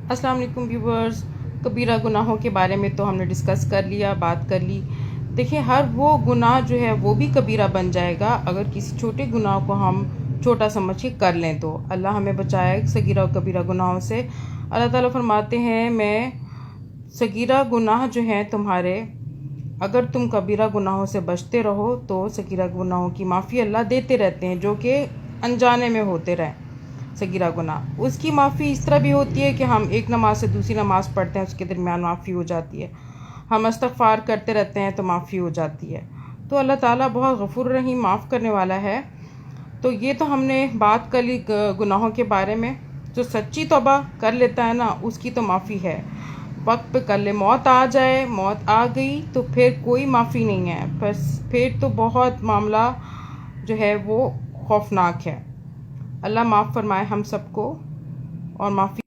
अस्सलाम वालेकुम व्यूवर्स। कबीरा गुनाहों के बारे में तो हमने डिस्कस कर लिया, बात कर ली। देखिए, हर वो गुनाह जो है वो भी कबीरा बन जाएगा अगर किसी छोटे गुनाह को हम छोटा समझ के कर लें तो। अल्लाह हमें बचाए सगीरा और कबीरा गुनाहों से। अल्लाह ताला फरमाते हैं, मैं सगीरा गुनाह जो हैं तुम्हारे, अगर तुम कबीरा गुनाहों से बचते रहो तो सगीरा गुनाहों की माफ़ी अल्लाह देते रहते हैं, जो कि अनजाने में होते रहें। सगीरा गुनाह उसकी माफ़ी इस तरह भी होती है कि हम एक नमाज से दूसरी नमाज़ पढ़ते हैं, उसके दरमियान माफ़ी हो जाती है। हम इस्तग़फ़ार करते रहते हैं तो माफ़ी हो जाती है। तो अल्लाह ताला बहुत गफ़ूर रहीम, माफ़ करने वाला है। तो ये तो हमने बात कर ली गुनाहों के बारे में। जो सच्ची तौबा कर लेता है ना, उसकी तो माफ़ी है, वक्त पे कर ले। मौत आ जाए, मौत आ गई तो फिर कोई माफ़ी नहीं है, बस फिर तो बहुत मामला जो है वो खौफनाक है। अल्लाह माफ़ फरमाए हम सबको और माफ़ी